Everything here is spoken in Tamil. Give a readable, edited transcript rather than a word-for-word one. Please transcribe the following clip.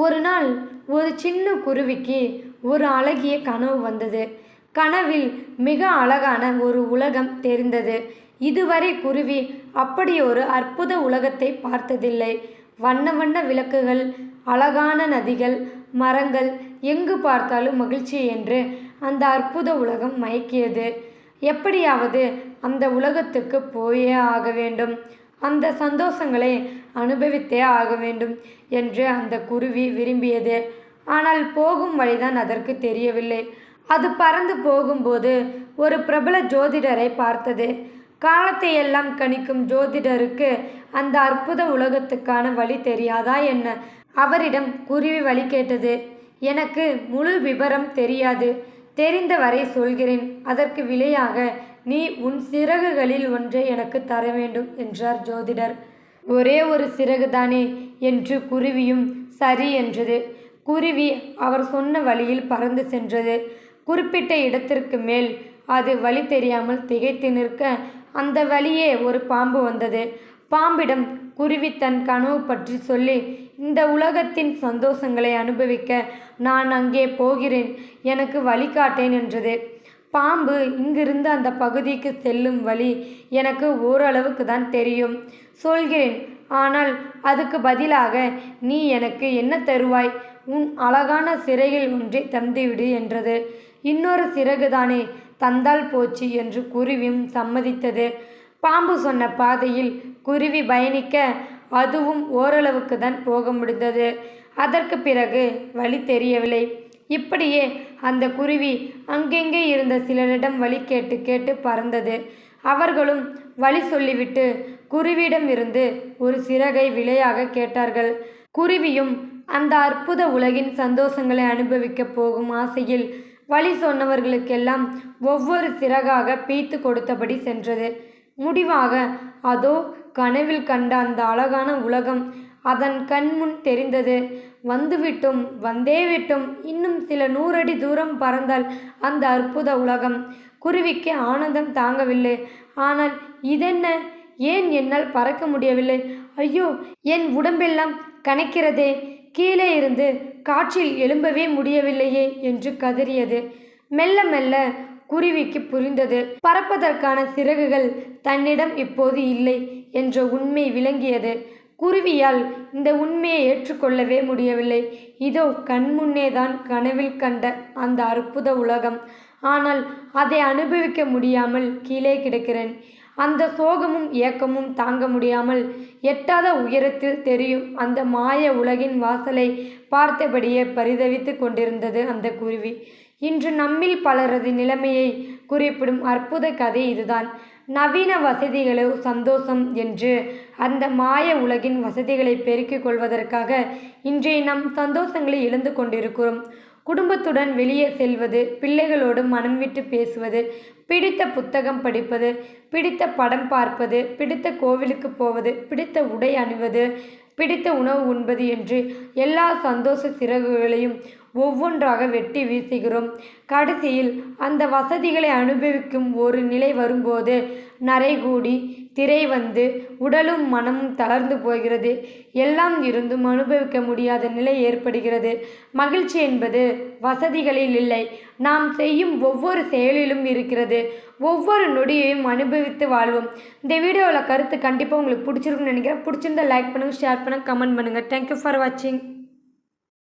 ஒரு நாள் ஒரு சின்ன குருவிக்கு ஒரு அழகிய கனவு வந்தது. கனவில் மிக அழகான ஒரு உலகம் தெரிந்தது. இதுவரை குருவி அப்படி ஒரு அற்புத உலகத்தை பார்த்ததில்லை. வண்ண வண்ண விளக்குகள், அழகான நதிகள், மரங்கள், எங்கு பார்த்தாலும் மகிழ்ச்சி என்று அந்த அற்புத உலகம் மயக்கியது. எப்படியாவது அந்த உலகத்துக்கு போயே ஆக வேண்டும், அந்த சந்தோஷங்களை அனுபவித்தே ஆக வேண்டும் என்று அந்த குருவி விரும்பியது. ஆனால் போகும் வழிதான் அதற்கு தெரியவில்லை. அது பறந்து போகும்போது ஒரு பிரபல ஜோதிடரை பார்த்தது. காலத்தை எல்லாம் கணிக்கும் ஜோதிடருக்கு அந்த அற்புத உலகத்துக்கான வழி தெரியாதா என்ன? அவரிடம் குருவி வழி கேட்டது. எனக்கு முழு விபரம் தெரியாது, தெரிந்தவரை சொல்கிறேன். அதற்கு விலையாக நீ உன் சிறகுகளில் ஒன்றை எனக்கு தர வேண்டும் என்றார் ஜோதிடர். ஒரே ஒரு சிறகுதானே என்று குருவியும் சரி என்றது. குருவி அவர் சொன்ன வழியில் பறந்து சென்றது. குறிப்பிட்ட இடத்திற்கு மேல் அது வழி தெரியாமல் திகைத்து நிற்க, அந்த வழியே ஒரு பாம்பு வந்தது. பாம்பிடம் குருவி தன் கனவு பற்றி சொல்லி, இந்த உலகத்தின் சந்தோஷங்களை அனுபவிக்க நான் அங்கே போகிறேன், எனக்கு வழிகாட்டேன் என்றது. பாம்பு இங்கிருந்து அந்த பகுதிக்கு செல்லும் வழி எனக்கு ஓரளவுக்கு தான் தெரியும், சொல்கிறேன். ஆனால் அதுக்கு பதிலாக நீ எனக்கு என்ன தருவாய்? உன் அழகான சிறகில் ஒன்றை தந்துவிடு என்றது. இன்னொரு சிறகுதானே, தந்தால் போச்சு என்று குருவியும் சம்மதித்தது. பாம்பு சொன்ன பாதையில் குருவி பயணிக்க அதுவும் ஓரளவுக்கு தான் போக முடிந்தது. அதற்கு பிறகு வழி தெரியவில்லை. இப்படியே அந்த குருவி அங்கெங்கே இருந்த சிலரிடம் வழி கேட்டு கேட்டு பறந்தது. அவர்களும் வழி சொல்லிவிட்டு குருவியிடம் இருந்து ஒரு சிறகை விலையாக கேட்டார்கள். குருவியும் அந்த அற்புத உலகின் சந்தோஷங்களை அனுபவிக்க போகும் ஆசையில் வழி சொன்னவர்களுக்கெல்லாம் ஒவ்வொரு சிறகாக பீத்து கொடுத்தபடி சென்றது. முடிவாக அதோ கனவில் கண்ட அந்த அழகான உலகம் அதன் கண்முன் தெரிந்தது. வந்துவிட்டோம், வந்தே விட்டோம், இன்னும் சில 100 அடி தூரம் பறந்தால் அந்த அற்புத உலகம். குருவிக்கு ஆனந்தம் தாங்கவில்லை. ஆனால் இதென்ன, ஏன் என்னால் பறக்க முடியவில்லை? ஐயோ, என் உடம்பெல்லாம் கனைக்கிறதே, கீழே இருந்து காற்றில் எழும்பவே முடியவில்லையே என்று கதறியது. மெல்ல மெல்ல குருவிக்கு புரிந்தது, பறப்பதற்கான சிறகுகள் தன்னிடம் இப்போது இல்லை என்ற உண்மை விளங்கியது. குருவியால் இந்த உண்மையை ஏற்றுக்கொள்ளவே முடியவில்லை. இதோ கண்முன்னேதான் கனவில் கண்ட அந்த அற்புத உலகம். ஆனால் அதை அனுபவிக்க முடியாமல் கீழே கிடக்கிறேன். அந்த சோகமும் ஏக்கமும் தாங்க முடியாமல் எட்டாத உயரத்தில் தெரியும் அந்த மாய உலகின் வாசலை பார்த்தபடியே பரிதவித்து கொண்டிருந்தது அந்த குருவி. இன்று நம்மில் பலரது நிலைமையை குறிப்பிடும் அற்புத கதை இதுதான். நவீன வசதிகளோ சந்தோஷம் என்று அந்த மாய உலகின் வசதிகளை பெருக்கிக் கொள்வதற்காக இன்றைய நம் சந்தோஷங்களை இழந்து கொண்டிருக்கிறோம். குடும்பத்துடன் வெளியே செல்வது, பிள்ளைகளோடு மனம் விட்டு பேசுவது, பிடித்த புத்தகம் படிப்பது, பிடித்த படம் பார்ப்பது, பிடித்த கோவிலுக்கு போவது, பிடித்த உடை அணிவது, பிடித்த உணவு உண்பது என்று எல்லா சந்தோஷ சிறகுகளையும் ஒவ்வொன்றாக வெட்டி வீசுகிறோம். கடைசியில் அந்த வசதிகளை அனுபவிக்கும் ஒரு நிலை வரும்போது நரைகூடி திரை வந்து உடலும் மனமும் தளர்ந்து போகிறது. எல்லாம் இருந்தும் அனுபவிக்க முடியாத நிலை ஏற்படுகிறது. மகிழ்ச்சி என்பது வசதிகளில் இல்லை, நாம் செய்யும் ஒவ்வொரு செயலிலும் இருக்கிறது. ஒவ்வொரு நொடியையும் அனுபவித்து வாழ்வோம். இந்த வீடியோவில் கருத்து கண்டிப்பாக உங்களுக்கு பிடிச்சிருக்குன்னு நினைக்கிறேன். பிடிச்சிருந்தா லைக் பண்ணுங்கள், ஷேர் பண்ணுங்கள், கமெண்ட் பண்ணுங்கள். தேங்க்யூ ஃபார் வாட்சிங்.